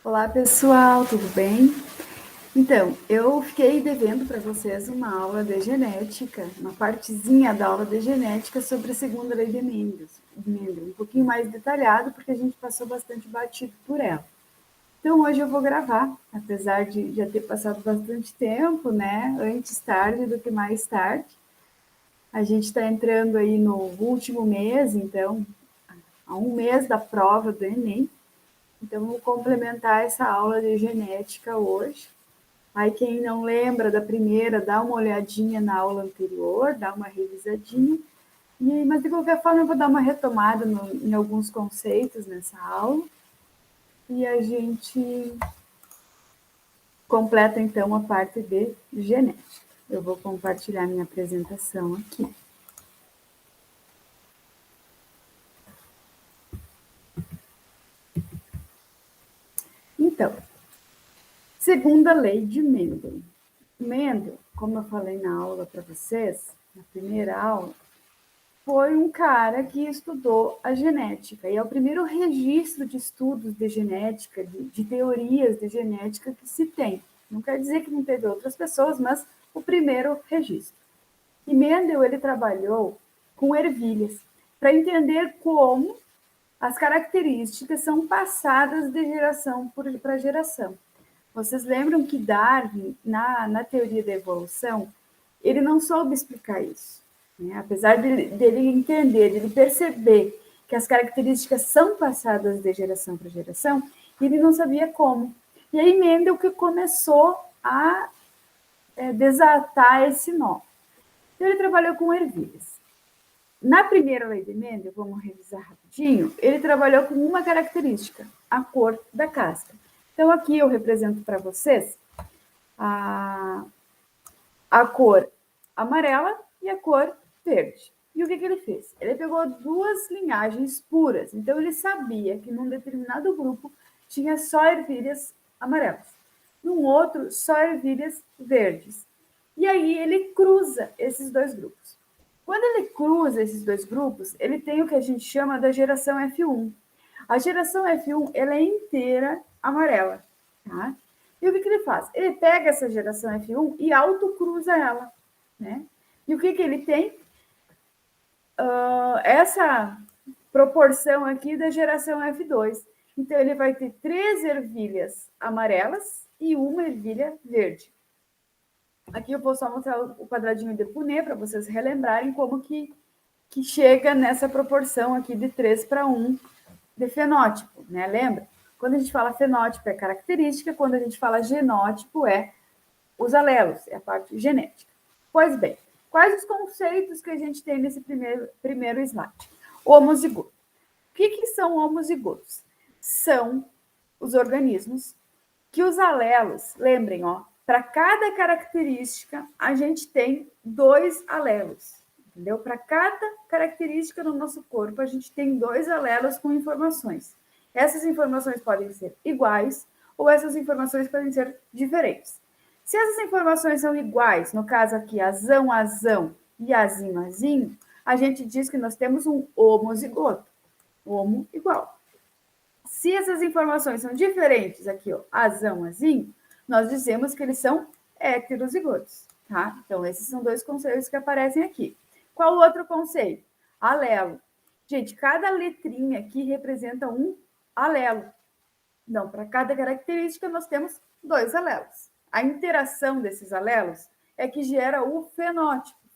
Olá, pessoal, tudo bem? Então, eu fiquei devendo para vocês uma aula de genética, uma partezinha da aula de genética sobre a segunda lei de Mendel, um pouquinho mais detalhado, porque a gente passou bastante batido por ela. Então, hoje eu vou gravar, apesar de já ter passado bastante tempo, né? Antes tarde do que mais tarde. A gente está entrando aí no último mês, então, há um mês da prova do Enem. Então, vou complementar essa aula de genética hoje. Aí, quem não lembra da primeira, dá uma olhadinha na aula anterior, dá uma revisadinha. Mas, de qualquer forma, eu vou dar uma retomada em alguns conceitos nessa aula. E a gente completa, então, a parte de genética. Eu vou compartilhar minha apresentação aqui. Então, segunda lei de Mendel. Mendel, como eu falei na aula para vocês, na primeira aula, foi um cara que estudou a genética, e é o primeiro registro de estudos de genética, de teorias de genética que se tem. Não quer dizer que não teve outras pessoas, mas o primeiro registro. E Mendel, ele trabalhou com ervilhas, para entender como as características são passadas de geração para geração. Vocês lembram que Darwin, na teoria da evolução, ele não soube explicar isso. Né? Apesar dele entender, dele perceber que as características são passadas de geração para geração, ele não sabia como. E aí Mendel que começou a desatar esse nó. Então ele trabalhou com ervilhas. Na primeira lei de Mendel, vamos revisar rapidinho, ele trabalhou com uma característica, a cor da casca. Então aqui eu represento para vocês a cor amarela e a cor verde. E o que ele fez? Ele pegou duas linhagens puras. Então, ele sabia que num determinado grupo tinha só ervilhas amarelas, num outro, só ervilhas verdes. E aí, ele cruza esses dois grupos. Quando ele cruza esses dois grupos, ele tem o que a gente chama da geração F1. A geração F1 ela é inteira amarela. Tá? E o que ele faz? Ele pega essa geração F1 e autocruza ela. Né? E o que ele tem? Essa proporção aqui da geração F2. Então, ele vai ter 3 ervilhas amarelas e uma ervilha verde. Aqui eu vou só mostrar o quadradinho de Punnett para vocês relembrarem como que chega nessa proporção aqui de 3 para 1 de fenótipo, né? Lembra? Quando a gente fala fenótipo é característica, quando a gente fala genótipo é os alelos, é a parte genética. Pois bem, quais os conceitos que a gente tem nesse primeiro slide? Homozigoto. O que são homozigotos? São os organismos que os alelos, lembrem, ó, para cada característica, a gente tem 2 alelos, entendeu? Para cada característica no nosso corpo, a gente tem 2 alelos com informações. Essas informações podem ser iguais ou essas informações podem ser diferentes. Se essas informações são iguais, no caso aqui, azão, azão e azinho, azinho, a gente diz que nós temos um homozigoto, homo igual. Se essas informações são diferentes, aqui, ó, azão, azinho, nós dizemos que eles são heterozigotos, tá? Então, esses são 2 conceitos que aparecem aqui. Qual o outro conceito? Alelo. Gente, cada letrinha aqui representa um alelo. Então, para cada característica, nós temos 2 alelos. A interação desses alelos é que gera o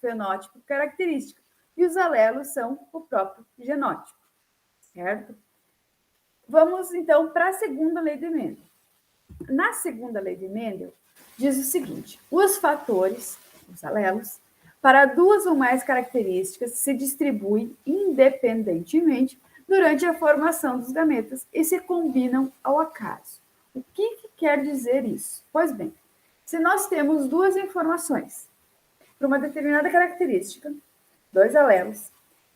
fenótipo característico. E os alelos são o próprio genótipo, certo? Vamos, então, para a segunda lei de Mendel. Na segunda lei de Mendel, diz o seguinte: os fatores, os alelos, para 2 ou mais características se distribuem independentemente durante a formação dos gametas e se combinam ao acaso. O que quer dizer isso? Pois bem, se nós temos 2 informações para uma determinada característica, 2 alelos,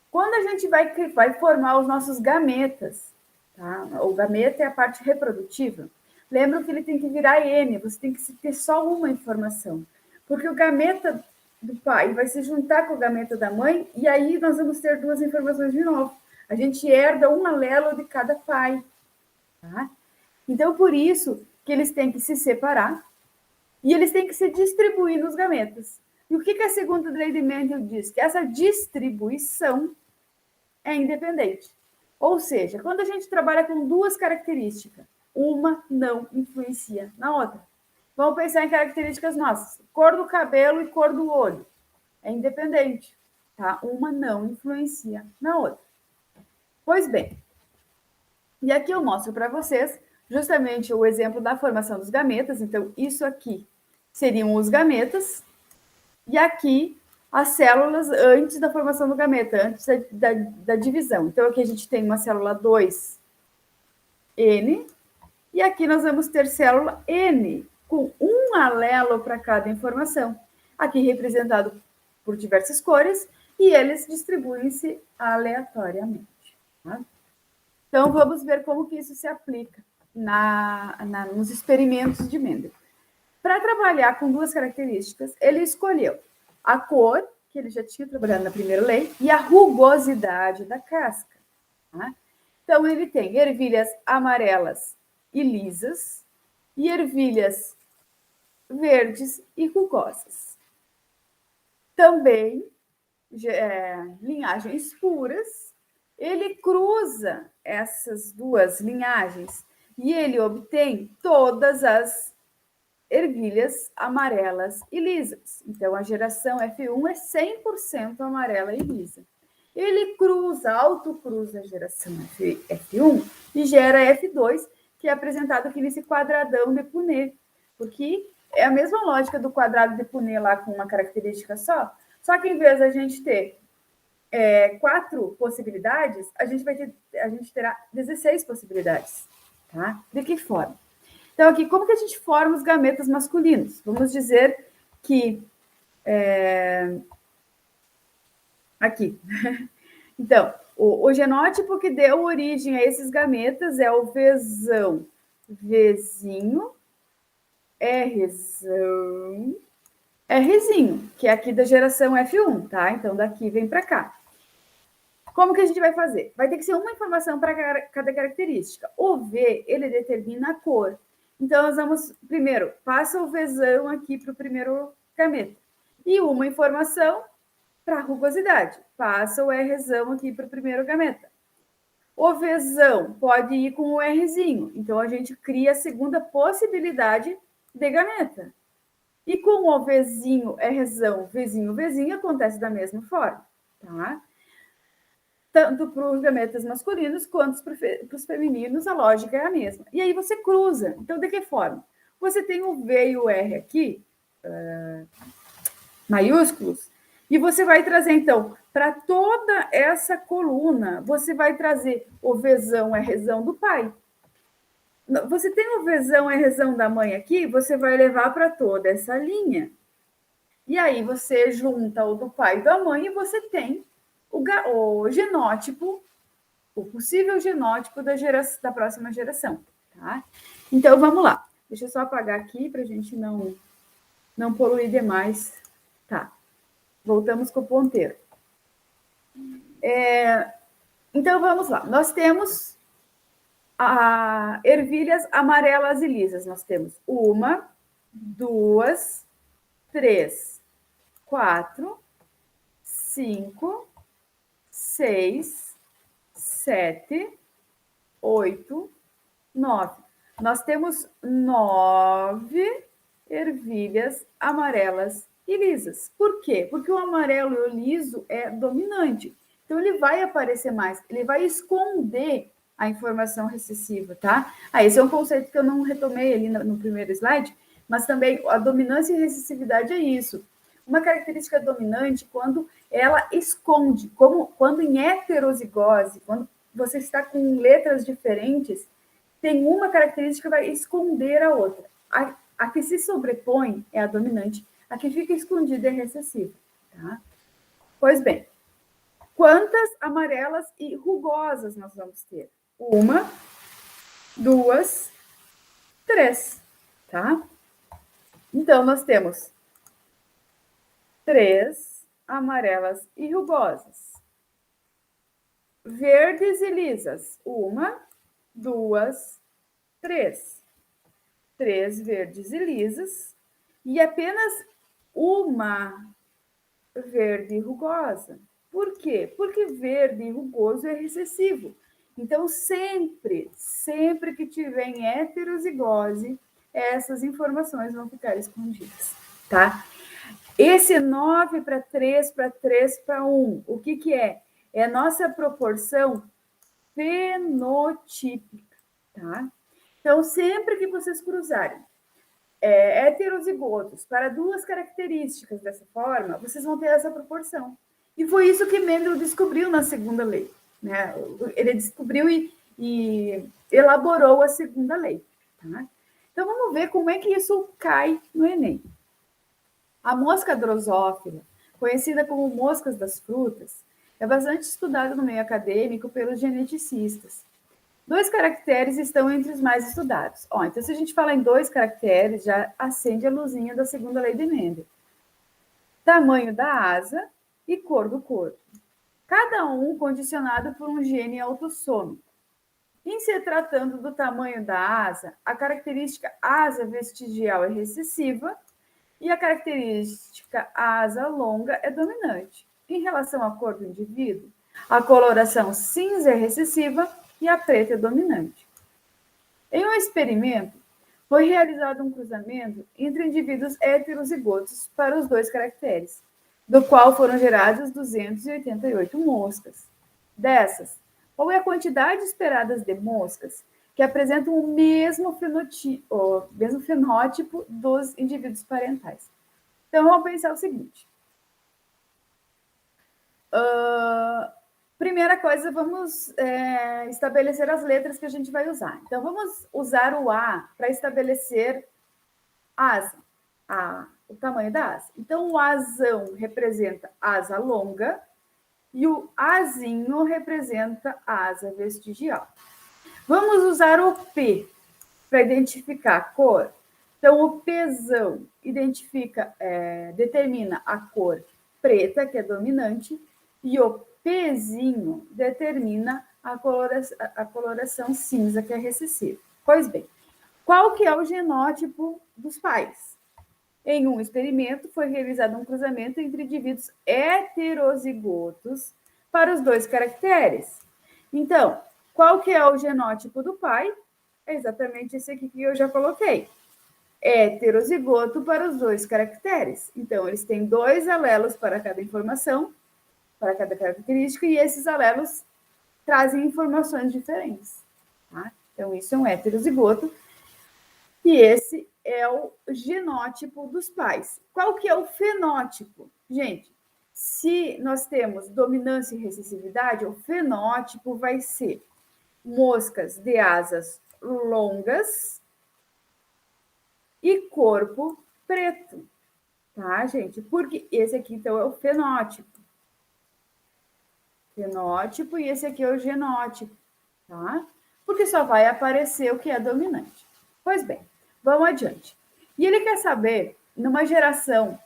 quando a gente vai formar os nossos gametas, tá? O gameta é a parte reprodutiva. Lembra que ele tem que virar N, você tem que ter só uma informação. Porque o gameta do pai vai se juntar com o gameta da mãe e aí nós vamos ter 2 informações de novo. A gente herda um alelo de cada pai. Tá? Então, por isso que eles têm que se separar e eles têm que se distribuir nos gametas. E o que a segunda lei de Mendel diz? Que essa distribuição é independente. Ou seja, quando a gente trabalha com duas características, uma não influencia na outra. Vamos pensar em características nossas. Cor do cabelo e cor do olho. É independente, tá? Uma não influencia na outra. Pois bem, e aqui eu mostro para vocês justamente o exemplo da formação dos gametas. Então, isso aqui seriam os gametas, e aqui as células antes da formação do gameta, antes da divisão. Então, aqui a gente tem uma célula 2N, e aqui nós vamos ter célula N, com um alelo para cada informação. Aqui representado por diversas cores, e eles distribuem-se aleatoriamente. Tá? Então, vamos ver como que isso se aplica nos experimentos de Mendel. Para trabalhar com duas características, ele escolheu a cor, que ele já tinha trabalhado na primeira lei, e a rugosidade da casca. Tá? Então, ele tem ervilhas amarelas e lisas, e ervilhas verdes e rugosas. Também, linhagens puras, ele cruza essas duas linhagens e ele obtém todas as ervilhas amarelas e lisas. Então, a geração F1 é 100% amarela e lisa. Ele autocruza a geração F1 e gera F2, que é apresentado aqui nesse quadradão de Punnett, porque é a mesma lógica do quadrado de Punnett lá com uma característica só que em vez da gente ter 4 possibilidades, a gente terá 16 possibilidades. Tá? De que forma? Então, aqui, como que a gente forma os gametas masculinos? Vamos dizer que... aqui. Então, o genótipo que deu origem a esses gametas é o Vzão, Vzinho, Rzão, Rzinho, que é aqui da geração F1, tá? Então, daqui vem para cá. Como que a gente vai fazer? Vai ter que ser uma informação para cada característica. O V, ele determina a cor. Então, nós vamos, primeiro, passa o Vzão aqui para o primeiro gameta. E uma informação para a rugosidade. Passa o Rzão aqui para o primeiro gameta. O Vzão pode ir com o Rzinho. Então, a gente cria a segunda possibilidade de gameta. E com o Vzinho, Rzão, Vzinho, Vzinho, acontece da mesma forma. Tá? Tanto para os gametas masculinos quanto para os femininos, a lógica é a mesma. E aí você cruza. Então, de que forma? Você tem o V e o R aqui, maiúsculos, e você vai trazer, então, para toda essa coluna, você vai trazer o Vzão, Rzão do pai. Você tem o Vzão, Rzão da mãe aqui, você vai levar para toda essa linha. E aí você junta o do pai e da mãe e você tem o genótipo, o possível genótipo da próxima geração. Tá? Então, vamos lá. Deixa eu só apagar aqui para a gente não poluir demais. Tá. Voltamos com o ponteiro. Então, vamos lá. Nós temos ervilhas amarelas e lisas. Nós temos 1, 2, 3, 4, 5, 6, 7, 8, 9. Nós temos 9 ervilhas amarelas e lisas. Por quê? Porque o amarelo e o liso é dominante. Então, ele vai aparecer mais, ele vai esconder a informação recessiva, tá? Esse é um conceito que eu não retomei ali no primeiro slide, mas também a dominância e recessividade é isso. Uma característica dominante quando ela esconde, como quando em heterozigose, quando você está com letras diferentes, tem uma característica que vai esconder a outra. A que se sobrepõe é a dominante, a que fica escondida é a recessiva. Tá? Pois bem, quantas amarelas e rugosas nós vamos ter? 1, 2, 3. Tá? Então, nós temos 3 amarelas e rugosas. Verdes e lisas. 1, 2, 3. 3 verdes e lisas e apenas uma verde e rugosa. Por quê? Porque verde e rugoso é recessivo. Então, sempre que tiver em heterozigose, essas informações vão ficar escondidas, tá? Esse 9 para 3 para 3 para 1, o que que é? É a nossa proporção fenotípica, tá? Então, sempre que vocês cruzarem heterozigotos para duas características dessa forma, vocês vão ter essa proporção. E foi isso que Mendel descobriu na segunda lei. Né? Ele descobriu e elaborou a segunda lei. Tá? Então, vamos ver como é que isso cai no Enem. A mosca drosófila, conhecida como moscas das frutas, é bastante estudada no meio acadêmico pelos geneticistas. 2 caracteres estão entre os mais estudados. Então, se a gente falar em 2 caracteres, já acende a luzinha da segunda lei de Mendel. Tamanho da asa e cor do corpo. Cada um condicionado por um gene autossômico. Em se tratando do tamanho da asa, a característica asa vestigial é recessiva e a característica asa longa é dominante. Em relação à cor do indivíduo, a coloração cinza é recessiva e a preta é dominante. Em um experimento, foi realizado um cruzamento entre indivíduos heterozigotos para os 2 caracteres, do qual foram geradas 288 moscas. Dessas, qual é a quantidade esperada de moscas que apresentam o mesmo fenótipo dos indivíduos parentais? Então, vamos pensar o seguinte. Primeira coisa, vamos estabelecer as letras que a gente vai usar. Então, vamos usar o A para estabelecer asa, o tamanho da asa. Então, o Azão representa asa longa e o Azinho representa asa vestigial. Vamos usar o P para identificar a cor. Então, o Pzão determina a cor preta, que é dominante, e o Pzinho determina a coloração cinza, que é recessiva. Pois bem, qual que é o genótipo dos pais? Em um experimento, foi realizado um cruzamento entre indivíduos heterozigotos para os 2 caracteres. Então, qual que é o genótipo do pai? É exatamente esse aqui que eu já coloquei. Heterozigoto para os 2 caracteres. Então, eles têm 2 alelos para cada informação, para cada característica, e esses alelos trazem informações diferentes. Tá? Então, isso é um heterozigoto. E esse é o genótipo dos pais. Qual que é o fenótipo? Gente, se nós temos dominância e recessividade, o fenótipo vai ser moscas de asas longas e corpo preto, tá, gente? Porque esse aqui, então, é o fenótipo. Fenótipo e esse aqui é o genótipo, tá? Porque só vai aparecer o que é dominante. Pois bem, vamos adiante. E ele quer saber, numa geração,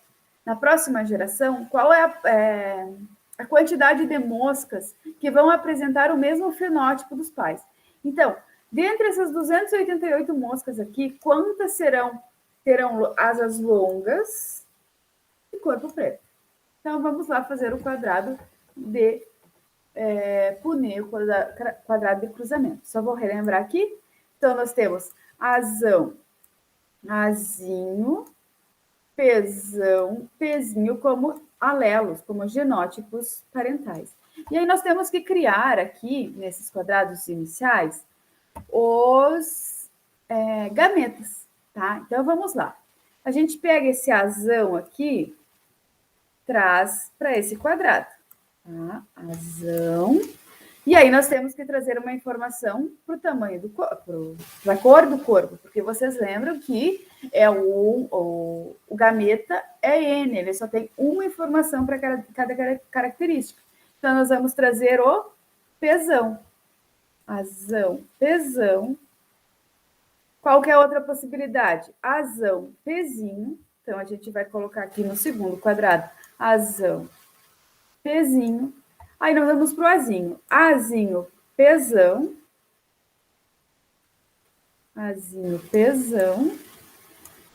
na próxima geração, qual é a quantidade de moscas que vão apresentar o mesmo fenótipo dos pais. Então, dentre essas 288 moscas aqui, quantas terão asas longas e corpo preto? Então, vamos lá fazer o quadrado de punir, o quadrado de cruzamento. Só vou relembrar aqui. Então, nós temos azão, azinho, pezão, pezinho como alelos, como genótipos parentais. E aí nós temos que criar aqui, nesses quadrados iniciais, os gametas, tá? Então, vamos lá. A gente pega esse azão aqui, traz para esse quadrado, tá? Azão. E aí nós temos que trazer uma informação para o tamanho do corpo, para a cor do corpo, porque vocês lembram que o gameta é N, ele só tem uma informação para cada característica. Então, nós vamos trazer o pezão. Azão, pezão. Qual que é a outra possibilidade? Azão, pezinho. Então, a gente vai colocar aqui no segundo quadrado, azão, pezinho. Aí nós vamos para o azinho. Azinho, pezão. Azinho, Pzão.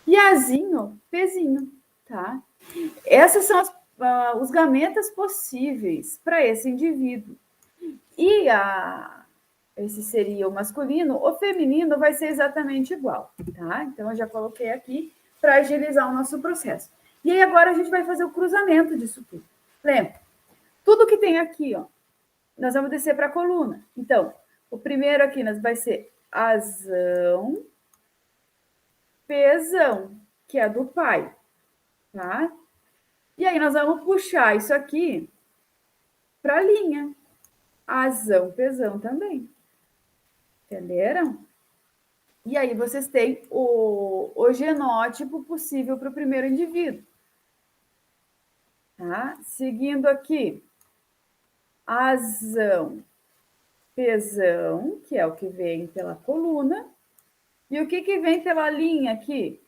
E Azinho, Pzinho, tá? Essas são os gametas possíveis para esse indivíduo. E esse seria o masculino, o feminino vai ser exatamente igual, tá? Então, eu já coloquei aqui para agilizar o nosso processo. E aí, agora a gente vai fazer o cruzamento disso tudo. Lembra? Tudo que tem aqui, ó, nós vamos descer para a coluna. Então, o primeiro aqui vai ser Azão, Pzão, que é do pai, tá? E aí, nós vamos puxar isso aqui para a linha. Azão, Pzão também. Entenderam? E aí vocês têm o genótipo possível para o primeiro indivíduo. Tá? Seguindo aqui, Azão, Pzão, que é o que vem pela coluna. E o que vem pela linha aqui?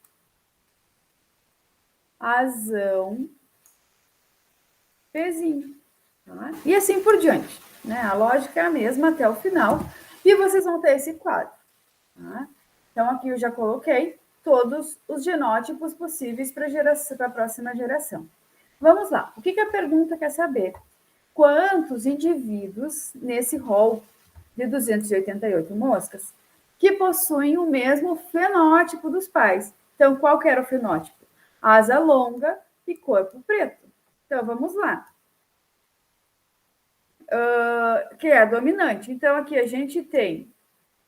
Azão, Pzinho. Tá? E assim por diante. Né? A lógica é a mesma até o final. E vocês vão ter esse quadro. Tá? Então, aqui eu já coloquei todos os genótipos possíveis para a próxima geração. Vamos lá. O que a pergunta quer saber? Quantos indivíduos nesse rol de 288 moscas que possuem o mesmo fenótipo dos pais? Então, qual que era o fenótipo? Asa longa e corpo preto. Então, vamos lá. Que é a dominante. Então, aqui a gente tem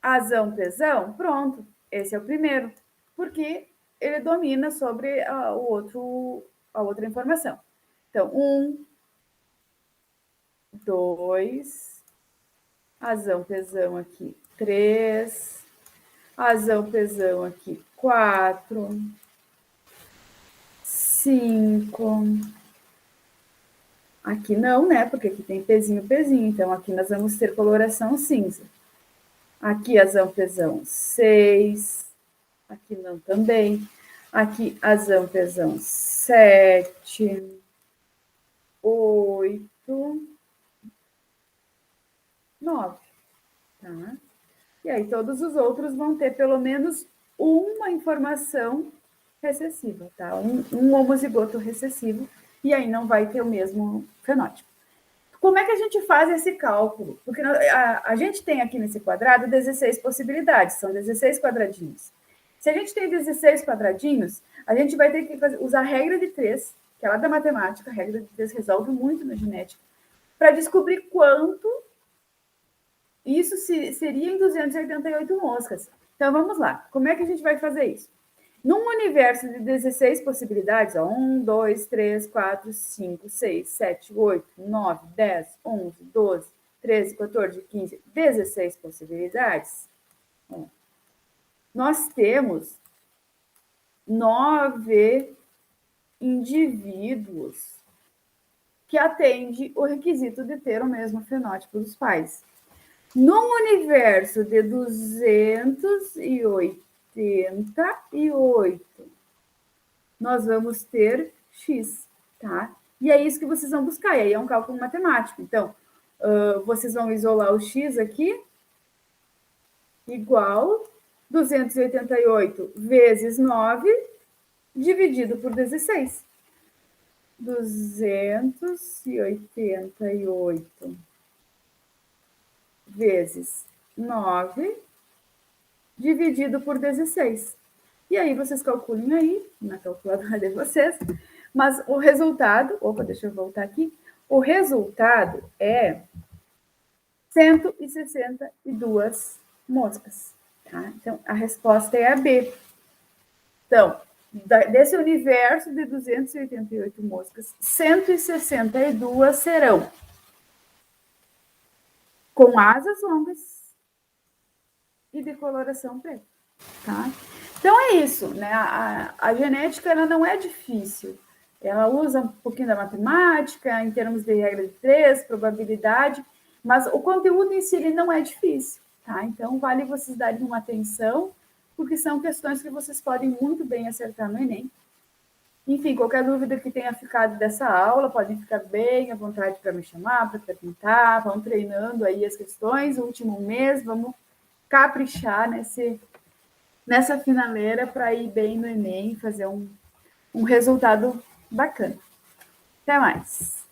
Azão, Pzão, pronto. Esse é o primeiro, porque ele domina sobre a outra informação. Então, 1, 2, Azão, Pzão aqui, 3, Azão, Pzão aqui, 4, 5. Aqui não, né? Porque aqui tem Pzinho, Pzinho. Então, aqui nós vamos ter coloração cinza. Aqui, Azão, Pzão, 6. Aqui não também. Aqui, Azão, Pzão, 7, 8, 9. Tá? E aí, todos os outros vão ter pelo menos uma informação recessiva, tá? Um homozigoto recessivo, e aí não vai ter o mesmo fenótipo. Como é que a gente faz esse cálculo? Porque a gente tem aqui nesse quadrado 16 possibilidades, são 16 quadradinhos. Se a gente tem 16 quadradinhos, a gente vai ter que usar a regra de 3, que é lá da matemática, a regra de 3 resolve muito na genética, para descobrir quanto isso seria em 288 moscas. Então, vamos lá. Como é que a gente vai fazer isso? Num universo de 16 possibilidades, ó, 1, 2, 3, 4, 5, 6, 7, 8, 9, 10, 11, 12, 13, 14, 15, 16 possibilidades, ó, nós temos 9 indivíduos que atendem o requisito de ter o mesmo fenótipo dos pais. Num universo de 288, nós vamos ter X, tá? E é isso que vocês vão buscar, e aí é um cálculo matemático. Então, vocês vão isolar o X aqui, igual 288 vezes 9, dividido por 16. 288 vezes 9, dividido por 16. E aí vocês calculem aí, na calculadora de vocês, mas o resultado, deixa eu voltar aqui, o resultado é 162 moscas, tá? Então, a resposta é a B. Então, desse universo de 288 moscas, 162 serão com asas longas e de coloração preta, tá? Então é isso, né? A genética ela não é difícil. Ela usa um pouquinho da matemática, em termos de regra de 3, probabilidade, mas o conteúdo em si ele não é difícil, tá? Então vale vocês darem uma atenção, porque são questões que vocês podem muito bem acertar no Enem. Enfim, qualquer dúvida que tenha ficado dessa aula, podem ficar bem à vontade para me chamar, para perguntar, vão treinando aí as questões, o último mês, vamos caprichar nessa finaleira para ir bem no Enem e fazer um resultado bacana. Até mais!